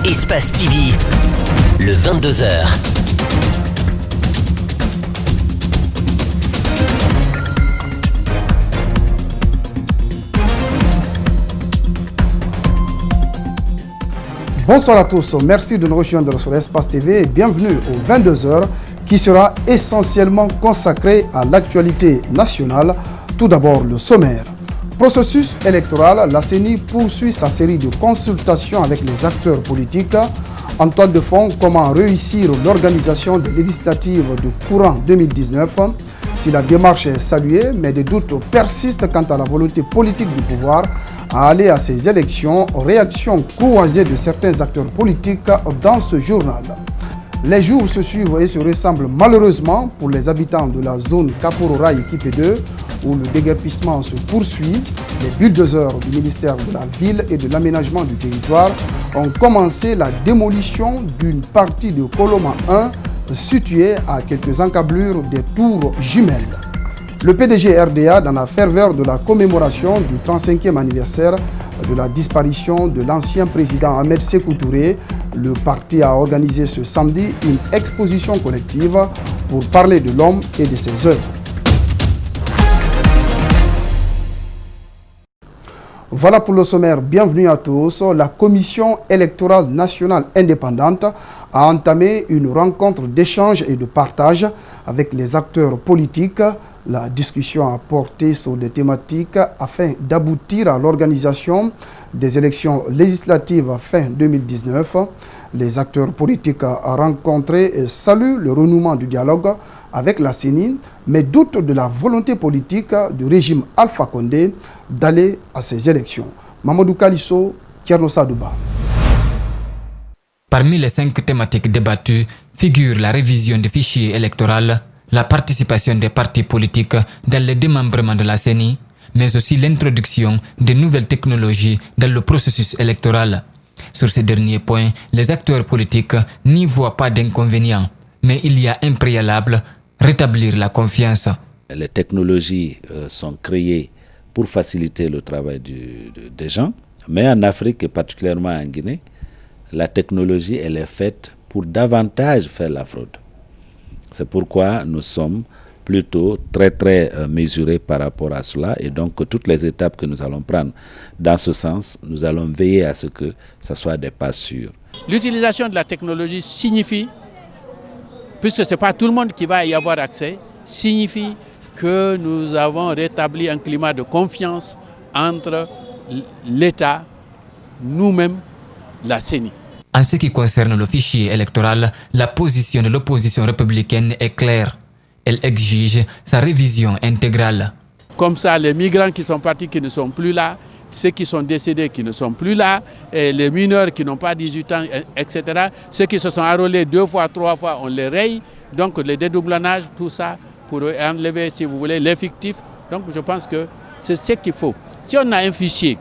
Espace TV, le 22h. Bonsoir à tous, merci de nous rejoindre sur Espace TV et bienvenue au 22h qui sera essentiellement consacré à l'actualité nationale. Tout d'abord le sommaire. Processus électoral, la CENI poursuit sa série de consultations avec les acteurs politiques. En toile de fond, comment réussir l'organisation des législatives du courant 2019. Si la démarche est saluée, mais des doutes persistent quant à la volonté politique du pouvoir à aller à ces élections. Réaction croisée de certains acteurs politiques dans ce journal. Les jours se suivent et se ressemblent malheureusement pour les habitants de la zone Kapororaï équipée 2 où le déguerpissement se poursuit. Les bulldozers du ministère de la Ville et de l'Aménagement du Territoire ont commencé la démolition d'une partie de Koloma 1 située à quelques encablures des tours jumelles. Le PDG RDA, dans la ferveur de la commémoration du 35e anniversaire de la disparition de l'ancien président Ahmed Sékou Touré, le parti a organisé ce samedi une exposition collective pour parler de l'homme et de ses œuvres. Voilà pour le sommaire. Bienvenue à tous. La Commission électorale nationale indépendante a entamé une rencontre d'échange et de partage avec les acteurs politiques. La discussion a porté sur des thématiques afin d'aboutir à l'organisation des élections législatives fin 2019. Les acteurs politiques rencontrés saluent le renouement du dialogue avec la CENI, mais doutent de la volonté politique du régime Alpha Condé d'aller à ces élections. Mamadou Kalisso, Thierno Sadouba. Parmi les 5 thématiques débattues figure la révision des fichiers électoraux, la participation des partis politiques dans le démembrement de la CENI, mais aussi l'introduction de nouvelles technologies dans le processus électoral. Sur ces derniers points, les acteurs politiques n'y voient pas d'inconvénients, mais il y a un préalable, rétablir la confiance. Les technologies sont créées pour faciliter le travail des gens, mais en Afrique et particulièrement en Guinée, la technologie elle est faite pour davantage faire la fraude. C'est pourquoi nous sommes plutôt très mesurés par rapport à cela et donc toutes les étapes que nous allons prendre dans ce sens, nous allons veiller à ce que ce soit des pas sûrs. L'utilisation de la technologie signifie, puisque ce n'est pas tout le monde qui va y avoir accès, signifie que nous avons rétabli un climat de confiance entre l'État, nous-mêmes, la CENI. En ce qui concerne le fichier électoral, la position de l'opposition républicaine est claire. Elle exige sa révision intégrale. Comme ça, les migrants qui sont partis, qui ne sont plus là, ceux qui sont décédés, qui ne sont plus là, et les mineurs qui n'ont pas 18 ans, etc. Ceux qui se sont enrôlés 2 fois, 3 fois, on les raye. Donc les dédoublonnages, tout ça, pour enlever, si vous voulez, les fictifs. Donc je pense que c'est ce qu'il faut. Si on a un fichier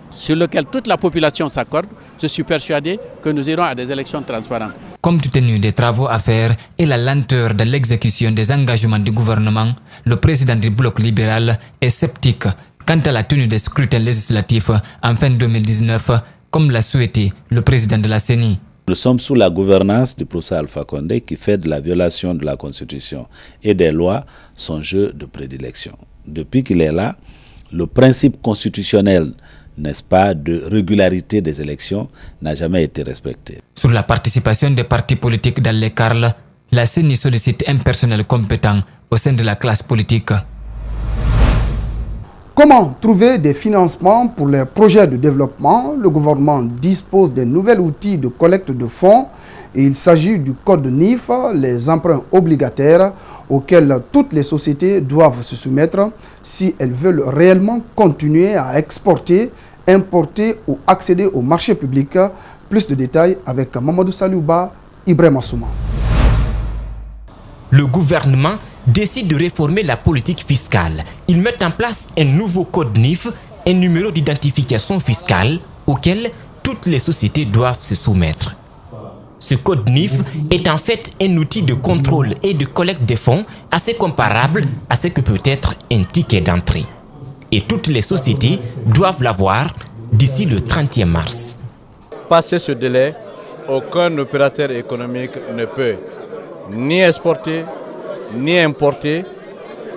sur lequel toute la population s'accorde, je suis persuadé que nous irons à des élections transparentes. Compte tenu des travaux à faire et la lenteur de l'exécution des engagements du gouvernement, le président du bloc libéral est sceptique quant à la tenue des scrutins législatifs en fin 2019, comme l'a souhaité le président de la CENI. Nous sommes sous la gouvernance du professeur Alpha Condé qui fait de la violation de la Constitution et des lois son jeu de prédilection. Depuis qu'il est là, le principe constitutionnel, n'est-ce pas, de régularité des élections n'a jamais été respecté. Sur la participation des partis politiques dans les CARL, la CENI sollicite un personnel compétent au sein de la classe politique. Comment trouver des financements pour les projets de développement? Le gouvernement dispose des nouveaux outils de collecte de fonds. Et il s'agit du code NIF, les emprunts obligataires auxquels toutes les sociétés doivent se soumettre si elles veulent réellement continuer à exporter, importer ou accéder au marché public. Plus de détails avec Mamadou Salouba, Ibrahim Assouma. Le gouvernement décide de réformer la politique fiscale. Il met en place un nouveau code NIF, un numéro d'identification fiscale auquel toutes les sociétés doivent se soumettre. Ce code NIF est en fait un outil de contrôle et de collecte des fonds assez comparable à ce que peut être un ticket d'entrée. Et toutes les sociétés doivent l'avoir d'ici le 31 mars. passé ce délai, aucun opérateur économique ne peut ni exporter, ni importer.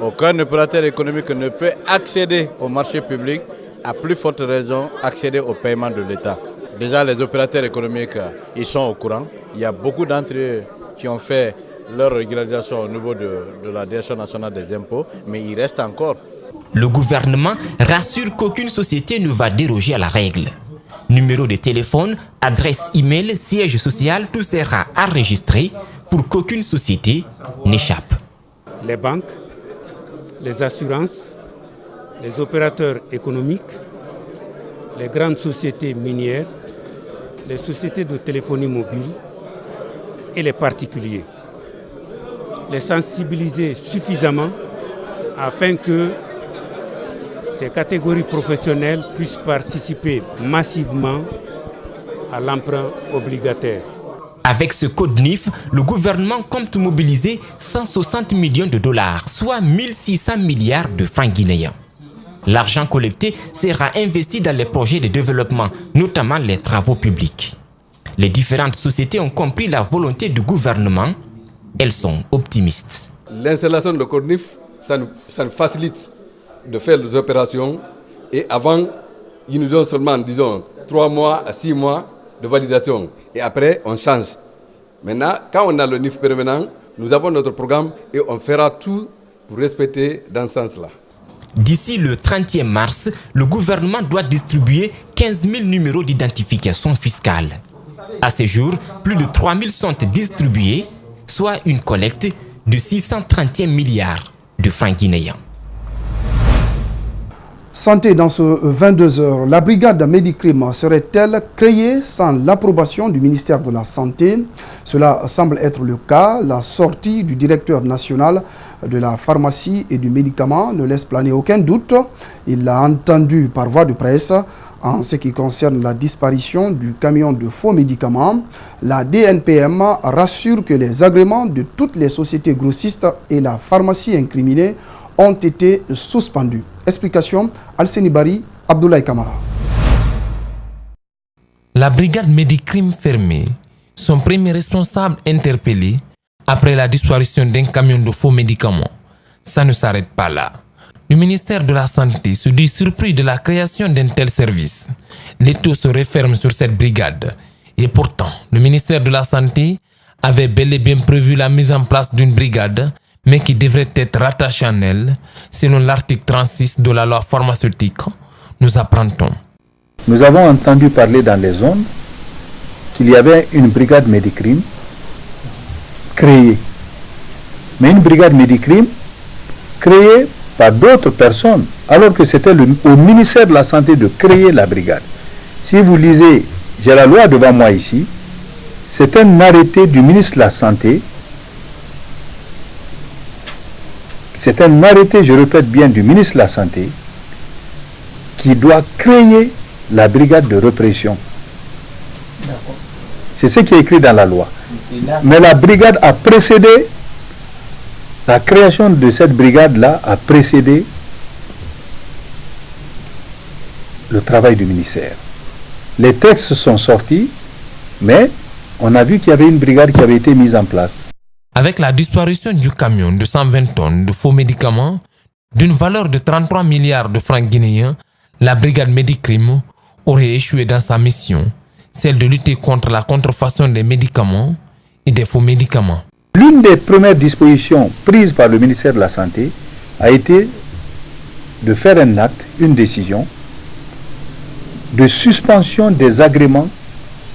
Aucun opérateur économique ne peut accéder au marché public, à plus forte raison accéder au paiement de l'État. Déjà, les opérateurs économiques, ils sont au courant. Il y a beaucoup d'entre eux qui ont fait leur régularisation au niveau de la Direction nationale des impôts, mais il reste encore. Le gouvernement rassure qu'aucune société ne va déroger à la règle. Numéro de téléphone, adresse email, siège social, tout sera enregistré pour qu'aucune société n'échappe. Les banques, les assurances, les opérateurs économiques, les grandes sociétés minières, les sociétés de téléphonie mobile et les particuliers. Les sensibiliser suffisamment afin que ces catégories professionnelles puissent participer massivement à l'emprunt obligataire. Avec ce code NIF, le gouvernement compte mobiliser 160 millions de dollars, soit 1600 milliards de francs guinéens. L'argent collecté sera investi dans les projets de développement, notamment les travaux publics. Les différentes sociétés ont compris la volonté du gouvernement. Elles sont optimistes. L'installation de code NIF, ça nous facilite de faire les opérations. Et avant, ils nous donnent seulement, disons, 3 mois à 6 mois de validation. Et après, on change. Maintenant, quand on a le NIF permanent, nous avons notre programme et on fera tout pour respecter dans ce sens-là. D'ici le 30e mars, le gouvernement doit distribuer 15 000 numéros d'identification fiscale. À ce jour, plus de 3 000 sont distribués, soit une collecte de 631 milliards de francs guinéens. Santé dans ce 22 heures. La brigade Medicrime serait-elle créée sans l'approbation du ministère de la Santé? Cela semble être le cas. La sortie du directeur national de la pharmacie et du médicament ne laisse planer aucun doute. Il l'a entendu par voie de presse. En ce qui concerne la disparition du camion de faux médicaments, la DNPM rassure que les agréments de toutes les sociétés grossistes et la pharmacie incriminée ont été suspendus. Explication, Alseni Bari, Abdoulaye Kamara. La brigade Medicrime fermée, son premier responsable interpellé après la disparition d'un camion de faux médicaments. Ça ne s'arrête pas là. Le ministère de la Santé se dit surpris de la création d'un tel service. L'étau se referme sur cette brigade. Et pourtant, le ministère de la Santé avait bel et bien prévu la mise en place d'une brigade, mais qui devrait être rattachée en elle, selon l'article 36 de la loi pharmaceutique. Nous apprend-on. Nous avons entendu parler dans les zones qu'il y avait une brigade Medicrime créée. Mais une brigade Medicrime créée par d'autres personnes, alors que c'était au ministère de la Santé de créer la brigade. Si vous lisez, j'ai la loi devant moi ici, c'est un arrêté du ministre de la Santé. C'est un arrêté, je répète bien, du ministre de la Santé qui doit créer la brigade de répression. C'est ce qui est écrit dans la loi. Mais la brigade a précédé, la création de cette brigade-là a précédé le travail du ministère. Les textes sont sortis, mais on a vu qu'il y avait une brigade qui avait été mise en place. Avec la disparition du camion de 120 tonnes de faux médicaments d'une valeur de 33 milliards de francs guinéens, la brigade Medicrime aurait échoué dans sa mission, celle de lutter contre la contrefaçon des médicaments et des faux médicaments. L'une des premières dispositions prises par le ministère de la Santé a été de faire un acte, une décision de suspension des agréments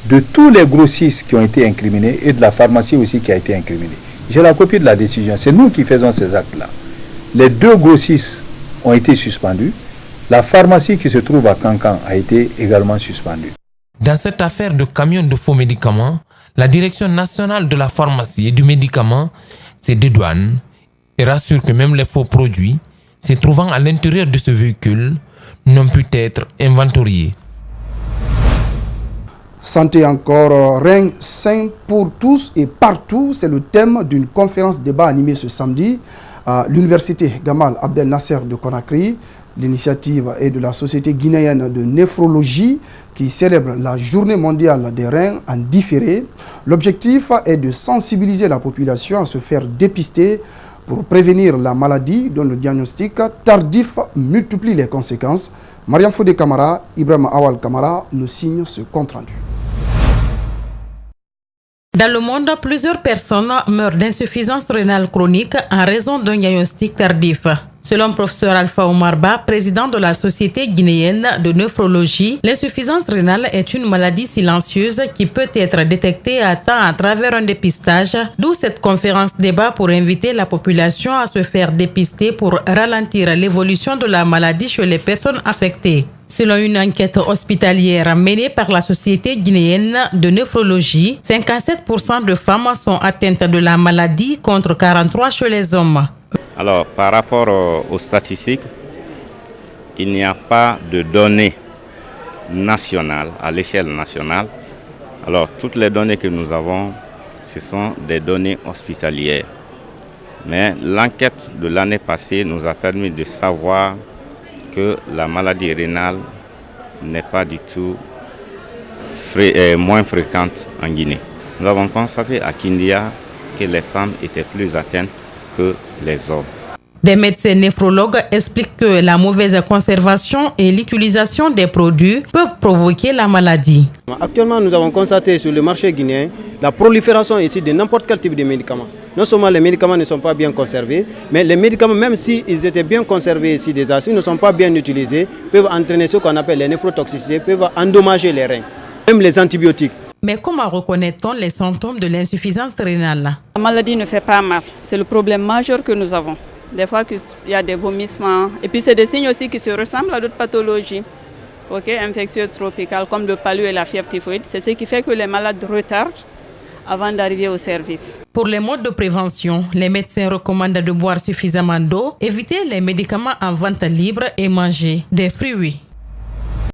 de tous les grossistes qui ont été incriminés et de la pharmacie aussi qui a été incriminée. J'ai la copie de la décision, c'est nous qui faisons ces actes-là. Les 2 grossistes ont été suspendus. La pharmacie qui se trouve à Cancan a été également suspendue. Dans cette affaire de camion de faux médicaments, la Direction nationale de la pharmacie et du médicament se dédouane et rassure que même les faux produits se trouvant à l'intérieur de ce véhicule n'ont pu être inventoriés. Santé encore, règne sain pour tous et partout, c'est le thème d'une conférence débat animée ce samedi à l'université Gamal Abdel Nasser de Conakry. L'initiative est de la Société guinéenne de néphrologie qui célèbre la Journée mondiale des reins en différé. L'objectif est de sensibiliser la population à se faire dépister pour prévenir la maladie dont le diagnostic tardif multiplie les conséquences. Mariam Fodé Kamara, Ibrahim Awal Kamara nous signent ce compte-rendu. Dans le monde, plusieurs personnes meurent d'insuffisance rénale chronique en raison d'un diagnostic tardif. Selon professeur Alpha Omar Ba, président de la Société guinéenne de néphrologie, l'insuffisance rénale est une maladie silencieuse qui peut être détectée à temps à travers un dépistage, d'où cette conférence débat pour inviter la population à se faire dépister pour ralentir l'évolution de la maladie chez les personnes affectées. Selon une enquête hospitalière menée par la Société guinéenne de néphrologie, 57% de femmes sont atteintes de la maladie contre 43% chez les hommes. Alors, par rapport aux statistiques, il n'y a pas de données nationales, à l'échelle nationale. Alors, toutes les données que nous avons, ce sont des données hospitalières. Mais l'enquête de l'année passée nous a permis de savoir que la maladie rénale n'est pas du tout moins fréquente en Guinée. Nous avons constaté à Kindia que les femmes étaient plus atteintes que les hommes. Des médecins néphrologues expliquent que la mauvaise conservation et l'utilisation des produits peuvent provoquer la maladie. Actuellement, nous avons constaté sur le marché guinéen la prolifération ici de n'importe quel type de médicaments. Non seulement les médicaments ne sont pas bien conservés, mais les médicaments, même s'ils étaient bien conservés ici déjà, s'ils ne sont pas bien utilisés, peuvent entraîner ce qu'on appelle les néphrotoxicités, peuvent endommager les reins, même les antibiotiques. Mais comment reconnaît-on les symptômes de l'insuffisance rénale? La maladie ne fait pas mal. C'est le problème majeur que nous avons. Des fois, il y a des vomissements. Et puis, c'est des signes aussi qui se ressemblent à d'autres pathologies infectieuses tropicales, comme le palu et la fièvre typhoïde. C'est ce qui fait que les malades retardent avant d'arriver au service. Pour les modes de prévention, les médecins recommandent de boire suffisamment d'eau, éviter les médicaments en vente libre et manger des fruits.